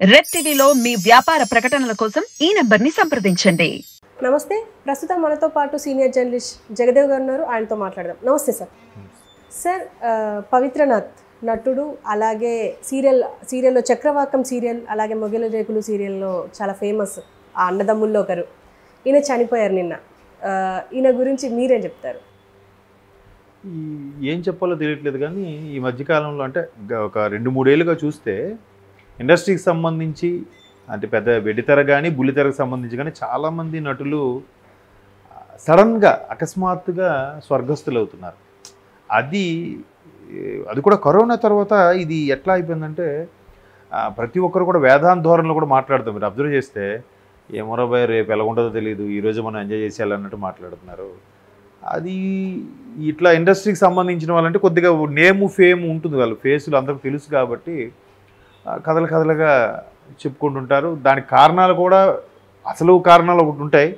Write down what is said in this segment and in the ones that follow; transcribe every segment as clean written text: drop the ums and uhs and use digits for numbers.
Red టీవీలో మీ వ్యాపార ప్రకటనల కోసం ఈ నంబర్ని సంప్రదించండి. నమస్తే. ప్రస్తుతం మనతో పాటు సీనియర్ జర్నలిస్ట్ జగదేవ్ గారు ఉన్నారు. ఆయనతో మాట్లాడదాం. నమస్తే సార్. సార్, పవిత్రనాథ్ నటుడు, అలాగే సీరియల్లో చక్రవాకం సీరియల్, అలాగే మొగలి రేకులు సీరియల్లో చాలా ఫేమస్ ఆ అన్నదమ్ముల్లో ఒకరు. ఈయన చనిపోయారు నిన్న. ఈయన గురించి మీరేం చెప్తారు? ఏం చెప్పాలో తెలియట్లేదు, కానీ ఈ మధ్యకాలంలో అంటే ఒక 2-3 ఏళ్ళుగా చూస్తే ఇండస్ట్రీకి సంబంధించి అంటే పెద్ద వెడితెర కానీ బుల్లితెరకు సంబంధించి కానీ చాలామంది నటులు సడన్గా అకస్మాత్తుగా స్వర్గస్థులు అవుతున్నారు. అది కూడా కరోనా తర్వాత ఇది ఎట్లా అయిపోయిందంటే ప్రతి ఒక్కరు కూడా వేదాంత ధోరణిలో కూడా మాట్లాడుతారు. మీరు అబ్జర్వ్ చేస్తే ఏమోరా భయ్ రేపు ఎలా ఉంటుందో తెలియదు, ఈరోజు మనం ఎంజాయ్ చేసేయాలన్నట్టు మాట్లాడుతున్నారు. అది ఇట్లా ఇండస్ట్రీకి సంబంధించిన వాళ్ళంటే కొద్దిగా నేము ఫేమ్ ఉంటుంది, వాళ్ళు ఫేసులు అందరికీ తెలుసు కాబట్టి కథలుగా చెప్పుకుంటుంటారు. దానికి కారణాలు కూడా అసలు కారణాలు ఒకటి ఉంటాయి,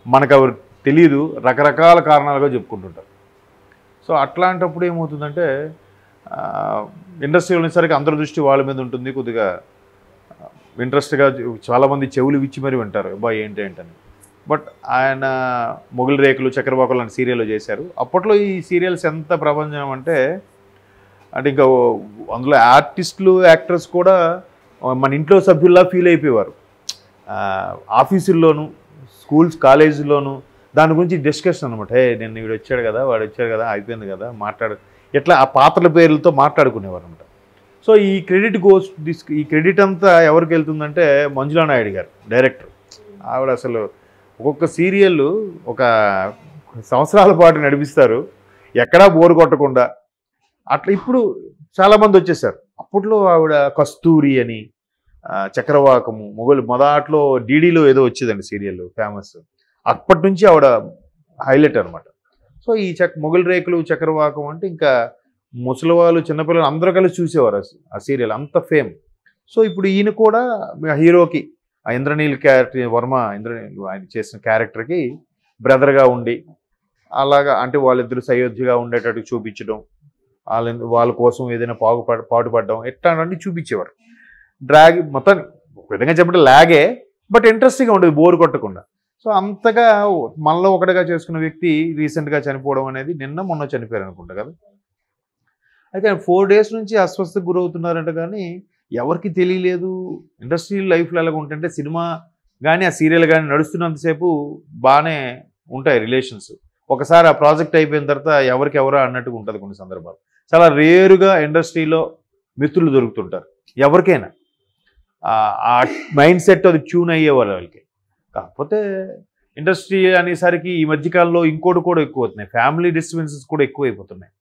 మనకు అవి తెలియదు, రకరకాల కారణాలుగా చెప్పుకుంటుంటారు. సో అట్లాంటప్పుడు ఏమవుతుందంటే ఇండస్ట్రీలో ఉన్నసరికి అందరి దృష్టి వాళ్ళ మీద ఉంటుంది. కొద్దిగా ఇంట్రెస్ట్గా చాలామంది చెవులు విచ్చి మరీ వింటారు, అబ్బాయి ఏంటని. బట్ ఆయన మొగలి రేకులు చక్రవాకులు లాంటి సీరియల్లో చేశారు. అప్పట్లో ఈ సీరియల్స్ ఎంత ప్రపంచం అంటే ఇంకా అందులో ఆర్టిస్టులు యాక్టర్స్ కూడా మన ఇంట్లో సభ్యుల్లా ఫీల్ అయిపోయేవారు. ఆఫీసుల్లోనూ స్కూల్స్ కాలేజీల్లోనూ దాని గురించి డిస్కషన్ అనమాట. నిన్న వీడు వచ్చాడు కదా, వాడు వచ్చాడు కదా, అయిపోయింది కదా, ఇట్లా ఆ పాత్రల పేర్లతో మాట్లాడుకునేవారు అనమాట. సో ఈ క్రెడిట్ అంతా ఎవరికి వెళ్తుందంటే మంజులా నాయుడు గారు, డైరెక్టర్. ఆవిడ అసలు ఒక్కొక్క సీరియల్ ఒక సంవత్సరాల పాటు నడిపిస్తారు, ఎక్కడా బోరు కొట్టకుండా. అట్లా ఇప్పుడు చాలామంది వచ్చేసారు. అప్పట్లో ఆవిడ కస్తూరి అని, చక్రవాకము, మొదట్లో డీడీలో ఏదో వచ్చేదండి సీరియల్ ఫేమస్. అప్పటి నుంచి ఆవిడ హైలైట్ అనమాట. సో ఈ మొగలి రేకులు చక్రవాకం అంటే ఇంకా ముసలివాళ్ళు చిన్నపిల్లలు అందరూ కలిసి చూసేవారు ఆ సీరియల్, అంత ఫేమ్. సో ఇప్పుడు ఈయన కూడా హీరోకి ఆ ఇంద్రనీల్ క్యారెక్టర్, ఇంద్రనీల్ ఆయన చేసిన క్యారెక్టర్కి బ్రదర్గా ఉండి అలాగా అంటే వాళ్ళిద్దరు సయోధ్యగా ఉండేటట్టు చూపించడం, వాళ్ళ కోసం ఏదైనా పాటుపడడం ఎట్లాంటి చూపించేవారు. డ్రాగ్ మొత్తం ఒక విధంగా చెప్పంటే లాగే, బట్ ఇంట్రెస్టింగ్గా ఉండేది, బోరు కొట్టకుండా. సో అంతగా మనలో ఒకటిగా చేసుకున్న వ్యక్తి రీసెంట్గా చనిపోవడం అనేది మొన్న చనిపోయారు అనుకుంటా కదా. అయితే 4 days నుంచి అస్వస్థకు గురవుతున్నారంట, కానీ ఎవరికి తెలియలేదు. ఇండస్ట్రీ లైఫ్లో ఎలాగ ఉంటుంటే సినిమా కానీ ఆ సీరియల్ కానీ నడుస్తున్నంతసేపు బాగానే ఉంటాయి రిలేషన్స్. ఒకసారి ఆ ప్రాజెక్ట్ అయిపోయిన తర్వాత ఎవరికెవరా అన్నట్టుగా ఉంటుంది. కొన్ని సందర్భాలు చాలా రేరుగా ఇండస్ట్రీలో మిత్రులు దొరుకుతుంటారు ఎవరికైనా. ఆ మైండ్ సెట్ అది ట్యూన్ అయ్యేవాళ్ళు వాళ్ళకి. కాకపోతే ఇండస్ట్రీ అనేసరికి ఈ మధ్యకాలంలో ఇంకోటి కూడా ఎక్కువ అవుతున్నాయి, ఫ్యామిలీ డిస్టర్బెన్సెస్ కూడా ఎక్కువైపోతున్నాయి.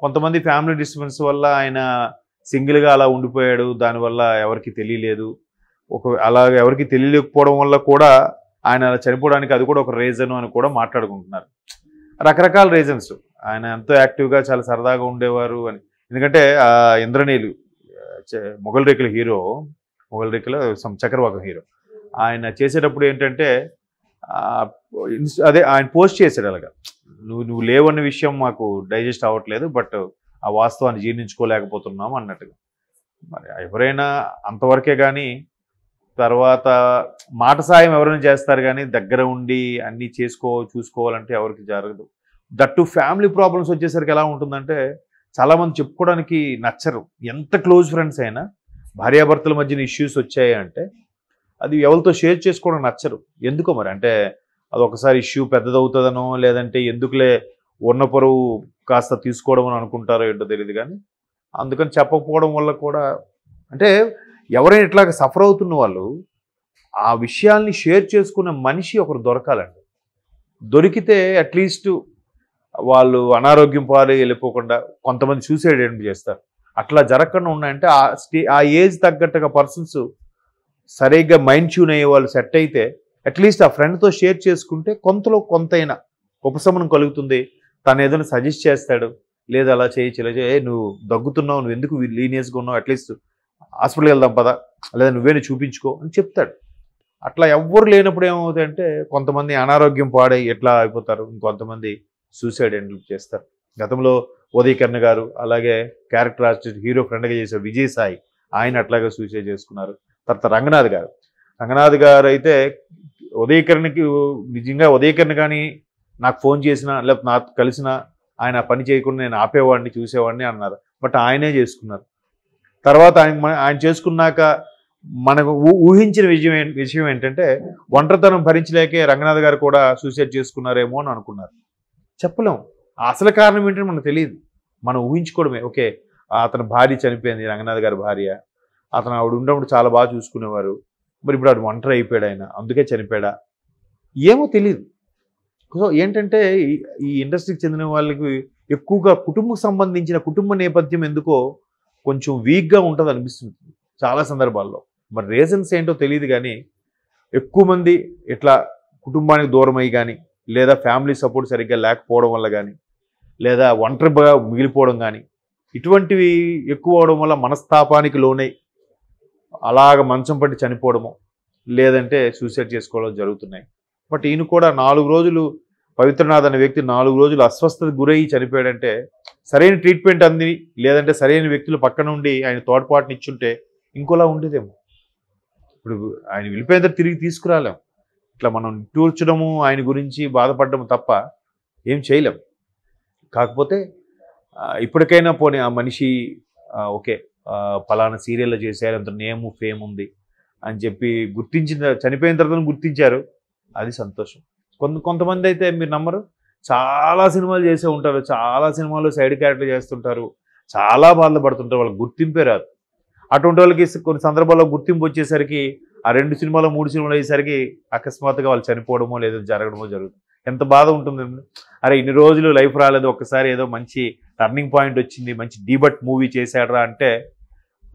కొంతమంది ఫ్యామిలీ డిస్టర్బెన్స్ వల్ల ఆయన సింగిల్గా అలా ఉండిపోయాడు, దానివల్ల ఎవరికి తెలియలేదు. అలాగే ఎవరికి తెలియకపోవడం వల్ల కూడా ఆయన అలా చనిపోవడానికి అది కూడా ఒక రీజన్ అని కూడా మాట్లాడుకుంటున్నారు. రకరకాల రీజన్స్. ఆయన ఎంతో యాక్టివ్గా చాలా సరదాగా ఉండేవారు అని. ఎందుకంటే ఇంద్రనీలు మొగలి రేకుల చక్రవాకం హీరో ఆయన చేసేటప్పుడు ఏంటంటే అదే ఆయన పోస్ట్ చేశాడు అలాగా, నువ్వు లేవన్న విషయం మాకు డైజెస్ట్ అవ్వట్లేదు, బట్ ఆ వాస్తవాన్ని జీర్ణించుకోలేకపోతున్నాము అన్నట్టుగా. మరి ఎవరైనా అంతవరకే, కానీ తర్వాత మాట సాయం ఎవరైనా చేస్తారు, కానీ దగ్గర ఉండి అన్నీ చూసుకోవాలంటే ఎవరికి జరగదు. దట్టు ఫ్యామిలీ ప్రాబ్లమ్స్ వచ్చేసరికి ఎలా ఉంటుందంటే చాలామంది చెప్పుకోవడానికి నచ్చరు. ఎంత క్లోజ్ ఫ్రెండ్స్ అయినా భార్యాభర్తల మధ్యన ఇష్యూస్ వచ్చాయి అంటే అది ఎవరితో షేర్ చేసుకోవడం నచ్చరు. ఎందుకో మరి, అంటే అది ఒకసారి ఇష్యూ పెద్దదవుతుందనో లేదంటే ఎందుకులే ఉన్న పొరువు కాస్త తీసుకోవడం అని అనుకుంటారో ఏంటో తెలియదు, కానీ అందుకని చెప్పకపోవడం వల్ల కూడా అంటే ఎవరైనా ఇట్లాగ సఫర్ అవుతున్న వాళ్ళు ఆ విషయాల్ని షేర్ చేసుకునే మనిషి ఒకరు దొరకాలండి. దొరికితే అట్లీస్ట్ వాళ్ళు అనారోగ్యం పాలు వెళ్ళిపోకుండా, కొంతమంది సూసైడ్ చేస్తారు, అట్లా జరగకుండా ఉన్నాయంటే ఆ ఏజ్ తగ్గట్టుగా పర్సన్స్ సరిగ్గా మైండ్ ట్యూన్ అయ్యే వాళ్ళు సెట్ అయితే అట్లీస్ట్ ఆ ఫ్రెండ్తో షేర్ చేసుకుంటే కొంతైనా ఉపశమనం కలుగుతుంది. తను ఏదైనా సజెస్ట్ చేస్తాడు, లేదా అలా చేయొచ్చు, నువ్వు దగ్గుతున్నావు, నువ్వు ఎందుకు లీనియస్గా ఉన్నావు, అట్లీస్ట్ హాస్పిటల్కి వెళ్దాం పదా, లేదా నువ్వేనా చూపించుకో అని చెప్తాడు. అట్లా ఎవ్వరు లేనప్పుడు ఏమవుతాయంటే కొంతమంది అనారోగ్యం పాడై ఎట్లా అయిపోతారు, ఇంకొంతమంది సూసైడ్ చేస్తారు. గతంలో ఉదయకర్ణ గారు, అలాగే క్యారెక్టర్ ఆర్టిస్ట్ హీరో ఫ్రెండ్గా చేశారు విజయసాయి, ఆయన అట్లాగే సూసైడ్ చేసుకున్నారు. తర్వాత రంగనాథ్ గారు అయితే ఉదయకిరణ్కి నిజంగా ఉదయకిరణ్ కానీ నాకు ఫోన్ చేసినా లేకపోతే నాకు కలిసినా ఆయన పని చేయకుండా నేను ఆపేవాడిని చూసేవాడిని అన్నారు. బట్ ఆయనే చేసుకున్నారు. తర్వాత ఆయన చేసుకున్నాక మనకు ఊహించిన విషయం ఏంటంటే ఒంటరితనం భరించలేకే రంగనాథ్ గారు కూడా సూసైడ్ చేసుకున్నారేమో అని అనుకున్నారు. చెప్పలేం అసలు కారణం ఏంటంటే మనకు తెలియదు. మనం ఊహించుకోవడమే. ఓకే, అతని భార్య చనిపోయింది, రంగనాథ్ గారి భార్య, అతను ఆవిడ ఉన్నప్పుడు చాలా బాగా చూసుకునేవారు, మరి ఇప్పుడు ఆవిడ ఒంటరి అయిపోయాడు, ఆయన అందుకే చనిపోయాడా ఏమో తెలియదు. సో ఏంటంటే ఈ ఇండస్ట్రీకి చెందిన వాళ్ళకి ఎక్కువగా కుటుంబ నేపథ్యం ఎందుకో కొంచెం వీక్గా ఉంటుంది అనిపిస్తుంది చాలా సందర్భాల్లో. మరి రీజన్స్ ఏంటో తెలియదు కానీ ఎక్కువ మంది ఇట్లా కుటుంబానికి దూరం అయ్యి కానీ, లేదా ఫ్యామిలీ సపోర్ట్ సరిగ్గా లేకపోవడం వల్ల కానీ, లేదా ఒంటరిగా మిగిలిపోవడం కానీ, ఇటువంటివి ఎక్కువ అవడం వల్ల మనస్తాపానికి లోనై అలాగ మంచం పట్టి చనిపోవడము, లేదంటే సూసైడ్ చేసుకోవడం జరుగుతున్నాయి. బట్ ఈయన కూడా 4 రోజులు పవిత్రనాథ్ అనే వ్యక్తి 4 రోజులు అస్వస్థతకు గురయ్యి చనిపోయాడంటే సరైన ట్రీట్మెంట్ అంది, లేదంటే సరైన వ్యక్తులు పక్కన ఉండి ఆయన తోడ్పాటునిచ్చుంటే ఇంకోలా ఉండేదేమో. ఇప్పుడు ఆయన వెళ్ళిపోయిన తర్వాత తిరిగి తీసుకురాలేం. ఇట్లా మనం నిట్టూర్చడము, ఆయన గురించి బాధపడడం తప్ప ఏం చేయలేం. కాకపోతే ఇప్పటికైనా పోనీ ఆ మనిషి ఓకే పలానా సీరియల్లో చేశారు, అంత నేము ఫేమ్ ఉంది అని చెప్పి చనిపోయిన తర్వాత గుర్తించారు, అది సంతోషం. కొంతమంది అయితే మీరు నమ్మరు, చాలా సినిమాలు చేసే ఉంటారు, చాలా సినిమాలు సైడ్ క్యారెక్టర్ చేస్తుంటారు, చాలా బాధపడుతుంటారు, వాళ్ళకి గుర్తింపే రాదు. అటువంటి వాళ్ళకి కొన్ని సందర్భాల్లో గుర్తింపు వచ్చేసరికి ఆ 2 సినిమాలు 3 సినిమాలు అయ్యేసరికి అకస్మాత్తుగా వాళ్ళు చనిపోవడమో లేదా జరగడమో జరుగుతుంది. ఎంత బాధ ఉంటుంది. అరే ఇన్ని రోజులు లైఫ్ రాలేదు, ఒక్కసారి ఏదో మంచి టర్నింగ్ పాయింట్ వచ్చింది, మంచి డీబట్ మూవీ చేశాడరా అంటే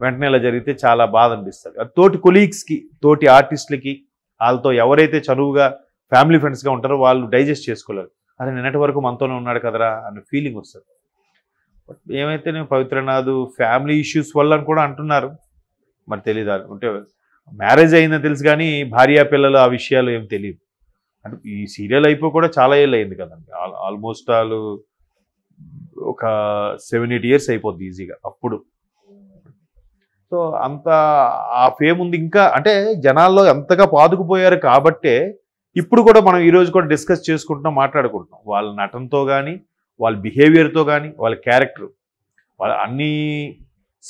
వెంటనే ఇలా జరిగితే చాలా బాధ అనిపిస్తుంది. అది తోటి కొలీగ్స్కి, తోటి ఆర్టిస్టులకి, వాళ్ళతో ఎవరైతే చనువుగా ఫ్యామిలీ ఫ్రెండ్స్గా ఉంటారో వాళ్ళు డైజెస్ట్ చేసుకోలేరు. అరే నిన్నటి వరకు మనతోనే ఉన్నాడు కదరా అన్న ఫీలింగ్ వస్తుంది. బట్ ఏమైతే నేను పవిత్రనాథ్ ఫ్యామిలీ ఇష్యూస్ వల్ల అని కూడా అంటున్నారు, మరి తెలీదు. అంటే మ్యారేజ్ అయిందని తెలుసు కానీ భార్య పిల్లలు ఆ విషయాలు ఏం తెలియదు. అంటే ఈ సీరియల్ అయిపోయి కూడా చాలా ఏళ్ళు అయింది కదండి, ఆల్మోస్ట్ ఒక 7-8 years అయిపోద్ది ఈజీగా అప్పుడు. సో అంత ఆ ఫేమ్ ఉంది. ఇంకా అంటే జనాల్లో ఎంతగా పాదుకుపోయారు కాబట్టే ఇప్పుడు కూడా మనం ఈరోజు కూడా డిస్కస్ చేసుకుంటున్నాం, మాట్లాడుకుంటున్నాం. వాళ్ళ నటనతో కానీ, వాళ్ళ బిహేవియర్తో కానీ, వాళ్ళ క్యారెక్టర్, వాళ్ళ అన్ని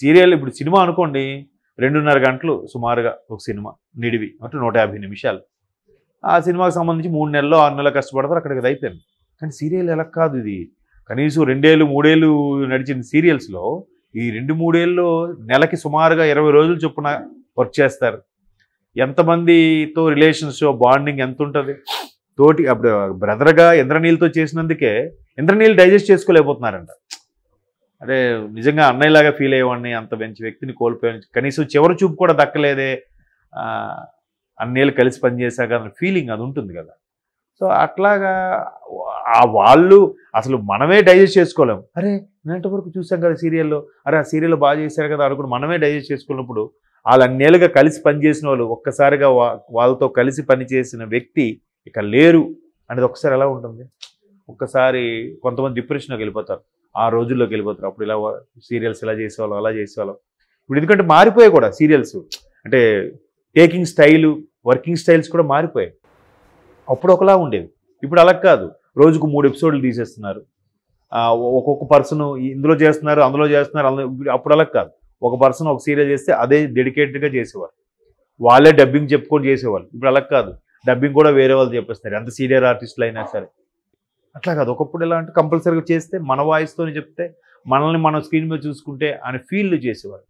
సీరియల్. ఇప్పుడు సినిమా అనుకోండి 2.5 గంటలు సుమారుగా ఒక సినిమా నిడివి, అంటే 150 నిమిషాలు. ఆ సినిమాకి సంబంధించి 3 నెలలు 6 నెలలు కష్టపడతారు, అక్కడికి అది అయిపోయింది. కానీ సీరియల్ ఎలా కాదు, ఇది కనీసం 2 ఏళ్ళు 3 ఏళ్ళు నడిచిన సీరియల్స్లో ఈ 2-3 ఏళ్ళలో నెలకి సుమారుగా 20 రోజులు చొప్పున వర్క్ చేస్తారు. ఎంతమందితో రిలేషన్స్ బాండింగ్ ఎంత ఉంటుంది. తోటి అప్పుడు బ్రదర్గా ఇంద్రనీళ్ళతో చేసినందుకే ఇంద్రనీళ్ళు డైజెస్ట్ చేసుకోలేకపోతున్నారంట. అరే నిజంగా అన్నయ్యలాగా ఫీల్ అయ్యేవాడిని, అంత మంచి వ్యక్తిని కోల్పోయాను, కనీసం చివరి చూపు కూడా దక్కలేదే, అన్నేళ్ళు కలిసి పనిచేశాక అన్న ఫీలింగ్ అది ఉంటుంది కదా. సో అట్లాగా వాళ్ళు అసలు మనమే డైజెస్ట్ చేసుకోలేము. అరే నిన్నటి వరకు చూసాం కదా సీరియల్లో, అరే ఆ సీరియల్లో బాగా చేశారు కదా అనుకుని మనమే డైజెస్ట్ చేసుకున్నప్పుడు వాళ్ళు అన్నేళ్ళుగా కలిసి పనిచేసిన వాళ్ళు ఒక్కసారిగా వాళ్ళతో కలిసి పనిచేసిన వ్యక్తి ఇక లేరు అనేది ఒకసారి ఎలా ఉంటుంది. ఒక్కసారి కొంతమంది డిప్రెషన్లోకి వెళ్ళిపోతారు, ఆ రోజుల్లోకి వెళ్ళిపోతారు. అప్పుడు ఇలా సీరియల్స్ ఇలా చేసేవాళ్ళం, అలా చేసేవాళ్ళం. ఇప్పుడు ఎందుకంటే మారిపోయాయి కూడా సీరియల్స్, అంటే టేకింగ్ స్టైలు, వర్కింగ్ స్టైల్స్ కూడా మారిపోయాయి. అప్పుడు ఒకలా ఉండేది, ఇప్పుడు అలా కాదు. రోజుకు 3 ఎపిసోడ్లు తీసేస్తున్నారు, ఒక్కొక్క పర్సన్ ఇందులో చేస్తున్నారు, అందులో చేస్తున్నారు. అప్పుడు అలా కాదు, ఒక పర్సన్ ఒక సీరియల్ చేస్తే అదే డెడికేటెడ్గా చేసేవారు, వాళ్ళే డబ్బింగ్ చెప్పుకొని చేసేవాళ్ళు. ఇప్పుడు అలా కాదు, డబ్బింగ్ కూడా వేరే వాళ్ళు చెప్పేస్తారు, ఎంత సీనియర్ ఆర్టిస్టులు అయినా సరే. అట్లా కాదు, ఒకప్పుడు ఎలా అంటే కంపల్సరీగా చేస్తే మన వాయిస్తోనే చెప్తే మనల్ని మనం స్క్రీన్ మీద చూసుకుంటే అనే ఫీల్డ్ చేసేవారు.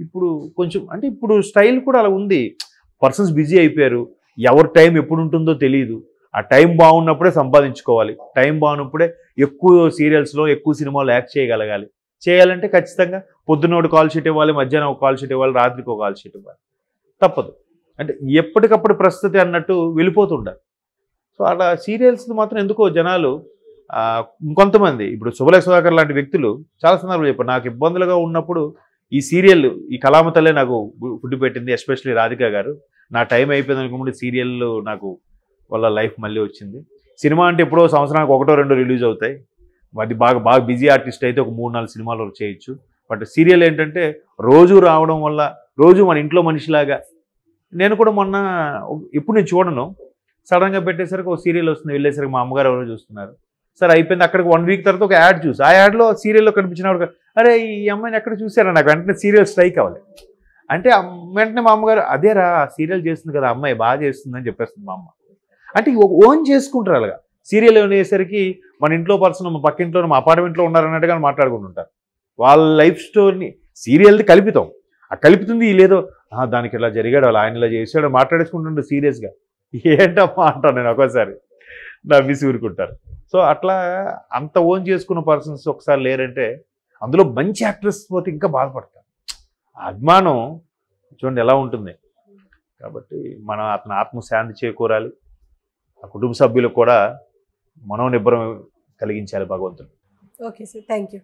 ఇప్పుడు కొంచెం అంటే ఇప్పుడు స్టైల్ కూడా అలా ఉంది. పర్సన్స్ బిజీ అయిపోయారు, ఎవరి టైం ఎప్పుడు ఉంటుందో తెలియదు. ఆ టైం బాగున్నప్పుడే సంపాదించుకోవాలి, టైం బాగున్నప్పుడే ఎక్కువ సీరియల్స్లో ఎక్కువ సినిమాలు యాక్ట్ చేయగలగాలి. చేయాలంటే ఖచ్చితంగా పొద్దున్న ఒక కాల్ షీట్ ఇవ్వాలి, మధ్యాహ్నం ఒక కాల్ షీట్ ఇవ్వాలి, రాత్రికి ఒక కాల్ షీట్ ఇవ్వాలి, తప్పదు. అంటే ఎప్పటికప్పుడు ప్రస్తుతి అన్నట్టు వెళ్ళిపోతుండాలి. సో అలా సీరియల్స్ మాత్రం ఎందుకో జనాలు ఇంకొంతమంది ఇప్పుడు శుభలేఖ సుధాకర్ లాంటి వ్యక్తులు చాలా సందర్భాలు చెప్పారు, నాకు ఇబ్బందులుగా ఉన్నప్పుడు ఈ సీరియల్, ఈ కళామతలే నాకు ఫుడ్ పెట్టింది, ఎస్పెషల్లీ రాధిక గారు. నా టైం అయిపోయింది అనుకుంటే సీరియల్ నాకు వల్ల లైఫ్ మళ్ళీ వచ్చింది. సినిమా అంటే ఎప్పుడో సంవత్సరానికి 1-2 రిలీజ్ అవుతాయి, అది బాగా బిజీ ఆర్టిస్ట్ అయితే ఒక 3-4 సినిమాలు చేయొచ్చు. బట్ సీరియల్ ఏంటంటే రోజు రావడం వల్ల, రోజు మన ఇంట్లో మనిషిలాగా నేను కూడా మొన్న ఇప్పుడు నేను చూడను, సడన్గా పెట్టేసరికి ఒక సీరియల్ వస్తుంది, వెళ్ళేసరికి మా అమ్మగారు ఎవరో చూస్తున్నారు. సరే అయిపోయింది. అక్కడికి 1 వీక్ తర్వాత ఒక యాడ్ చూసి ఆ యాడ్లో సీరియల్లో కనిపించినప్పుడు అరే ఈ అమ్మాయిని ఎక్కడ చూసారా, నాకు వెంటనే సీరియల్ స్ట్రైక్ అవ్వాలి. అంటే వెంటనే మా అమ్మగారు అదేరా సీరియల్ చేస్తుంది కదా అమ్మాయి బాగా చేస్తుందని చెప్పేస్తుంది మా అమ్మ. అంటే ఓన్ చేసుకుంటారు అలాగా. సీరియల్ అనేసరికి మన ఇంట్లో పర్సన్ మా పక్కింట్లో మా అపార్ట్మెంట్లో ఉన్నారన్నట్టుగా మాట్లాడుకుంటుంటారు. వాళ్ళ లైఫ్ స్టోరీని సీరియల్ది కల్పితాం, ఆ కల్పితుంది లేదో దానికి ఇలా జరిగాడు, అలా ఆయన ఇలా చేసాడు మాట్లాడేసుకుంటుండే సీరియస్గా. ఏంటమ్మా అంటాను నేను ఒక్కోసారి, నవ్విసి ఊరుకుంటారు. సో అట్లా అంత ఓన్ చేసుకున్న పర్సన్స్ ఒకసారి లేరంటే, అందులో మంచి యాక్ట్రెస్ పోతే ఇంకా బాధపడతారు. అభిమానం చూడండి ఎలా ఉంటుంది. కాబట్టి మనం అతని ఆత్మశాంతి చేకూరాలి, ఆ కుటుంబ సభ్యులకు కూడా మనోనిబ్బరం కలిగించాలి భగవంతుడు. Okay sir, thank you.